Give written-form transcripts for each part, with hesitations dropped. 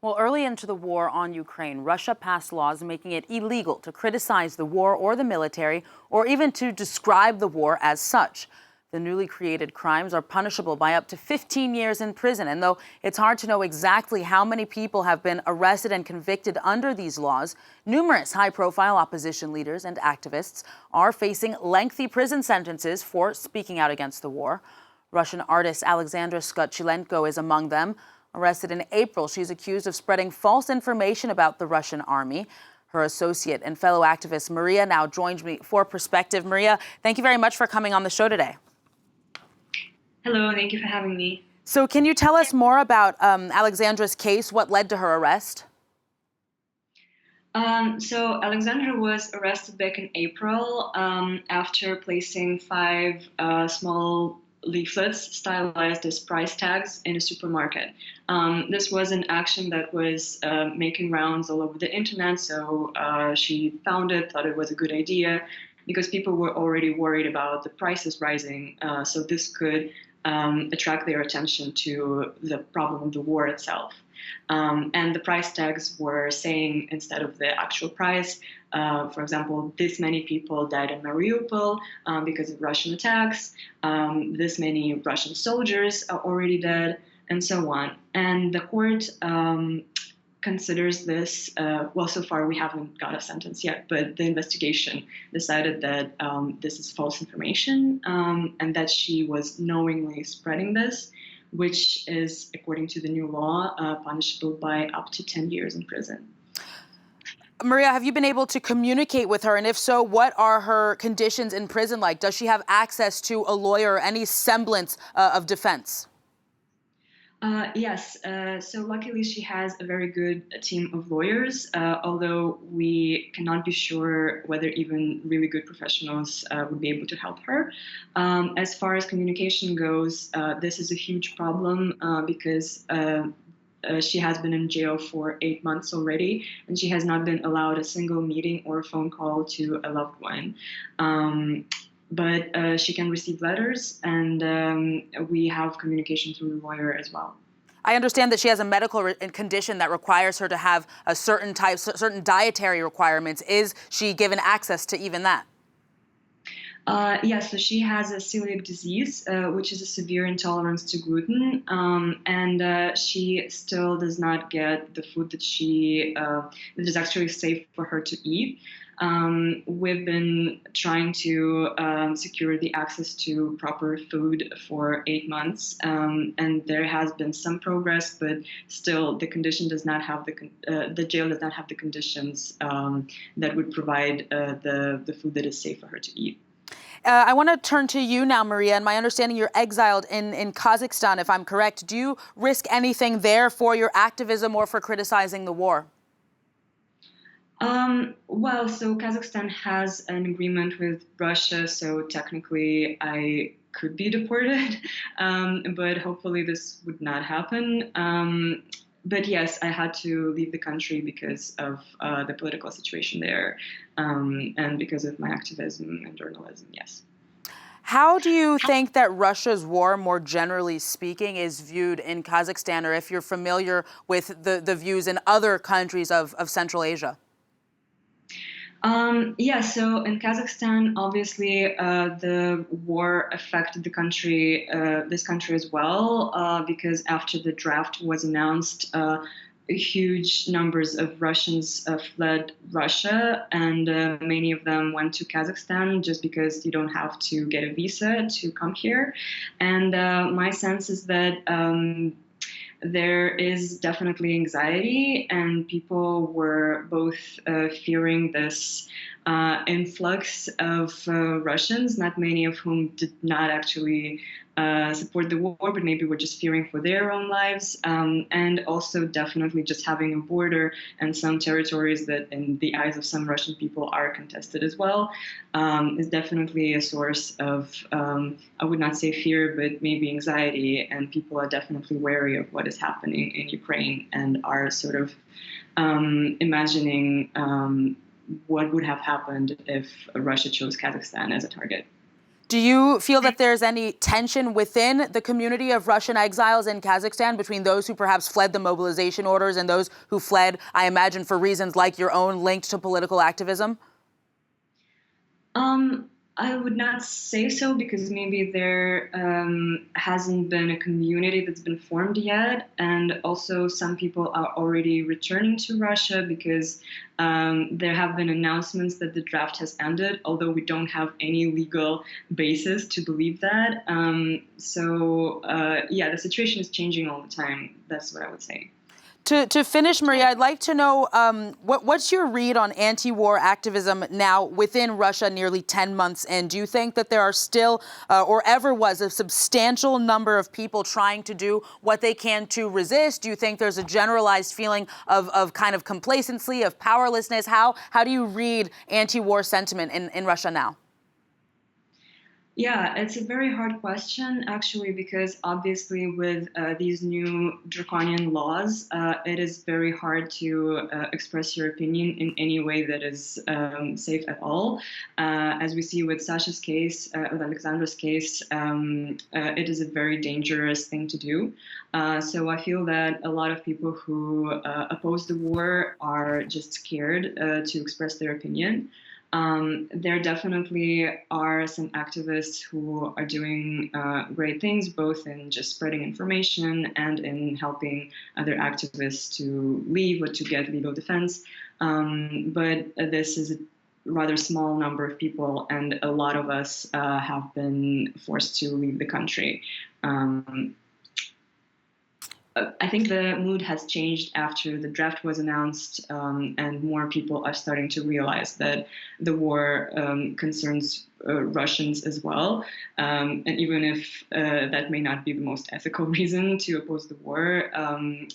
Well, early into the war on Ukraine, Russia passed laws making it illegal to criticize the war or the military, or even to describe the war as such. The newly created crimes are punishable by up to 15 years in prison. And though it's hard to know exactly how many people have been arrested and convicted under these laws, numerous high-profile opposition leaders and activists are facing lengthy prison sentences for speaking out against the war. Russian artist Alexandra Skotchilenko is among them. Arrested in April, she's accused of spreading false information about the Russian army. Her associate and fellow activist Maria now joins me for Perspective. Maria, thank you very much for coming on the show today. Hello, thank you for having me. So can you tell us more about Alexandra's case? What led to her arrest? So Alexandra was arrested back in April after placing 5 small leaflets stylized as price tags in a supermarket. This was an action that was making rounds all over the internet, so she found it, thought it was a good idea, because people were already worried about the prices rising, so this could attract their attention to the problem of the war itself. And the price tags were saying, instead of the actual price, for example, this many people died in Mariupol because of Russian attacks, this many Russian soldiers are already dead, and so on. And the court considers this, well, so far we haven't got a sentence yet, but the investigation decided that this is false information and that she was knowingly spreading this, which is, according to the new law, punishable by up to 10 years in prison. Maria, have you been able to communicate with her? And if so, what are her conditions in prison like? Does she have access to a lawyer or any semblance of defense? Yes, so luckily she has a very good team of lawyers, although we cannot be sure whether even really good professionals would be able to help her. As far as communication goes, this is a huge problem because she has been in jail for 8 months already, and she has not been allowed a single meeting or phone call to a loved one. But she can receive letters, and we have communication through the lawyer as well. I understand that she has a medical condition that requires her to have a certain dietary requirements. Is she given access to even that? Yes, so she has a celiac disease, which is a severe intolerance to gluten, and she still does not get the food that that is actually safe for her to eat. We've been trying to secure the access to proper food for 8 months, and there has been some progress, but still the condition does not have the jail does not have the conditions that would provide the food that is safe for her to eat. I want to turn to you now, Maria. And my understanding, you're exiled in Kazakhstan, if I'm correct. Do you risk anything there for your activism or for criticizing the war? Well, so Kazakhstan has an agreement with Russia, so technically I could be deported, but hopefully this would not happen. But yes, I had to leave the country because of the political situation there, and because of my activism and journalism, yes. How do you think that Russia's war, more generally speaking, is viewed in Kazakhstan, or if you're familiar with the views in other countries of Central Asia? Yeah, so in Kazakhstan, obviously, the war affected this country as well, because after the draft was announced, huge numbers of Russians fled Russia, and many of them went to Kazakhstan just because you don't have to get a visa to come here. And my sense is that there is definitely anxiety, and people were both fearing this influx of Russians, not many of whom did not actually support the war, but maybe were just fearing for their own lives, and also definitely just having a border and some territories that in the eyes of some Russian people are contested as well, is definitely a source of, I would not say fear, but maybe anxiety, and people are definitely wary of what is happening in Ukraine and are sort of imagining what would have happened if Russia chose Kazakhstan as a target. Do you feel that there's any tension within the community of Russian exiles in Kazakhstan between those who perhaps fled the mobilization orders and those who fled, I imagine, for reasons like your own linked to political activism? I would not say so because maybe there hasn't been a community that's been formed yet. And also, some people are already returning to Russia because there have been announcements that the draft has ended, although we don't have any legal basis to believe that. Yeah, the situation is changing all the time. That's what I would say. To finish, Maria, I'd like to know what's your read on anti-war activism now within Russia nearly 10 months in? Do you think that there are still or ever was a substantial number of people trying to do what they can to resist? Do you think there's a generalized feeling of kind of complacency, of powerlessness? How do you read anti-war sentiment in Russia now? Yeah, it's a very hard question, actually, because obviously with these new draconian laws, it is very hard to express your opinion in any way that is safe at all. As we see with Sasha's case, with Alexandra's case, it is a very dangerous thing to do. So I feel that a lot of people who oppose the war are just scared to express their opinion. There definitely are some activists who are doing great things, both in just spreading information and in helping other activists to leave or to get legal defense. But this is a rather small number of people, and a lot of us have been forced to leave the country. I think the mood has changed after the draft was announced, and more people are starting to realize that the war concerns Russians as well. And even if that may not be the most ethical reason to oppose the war,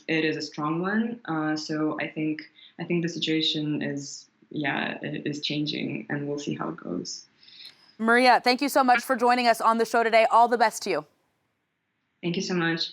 it is a strong one. So I think the situation is changing, and we'll see how it goes. Maria, thank you so much for joining us on the show today. All the best to you. Thank you so much.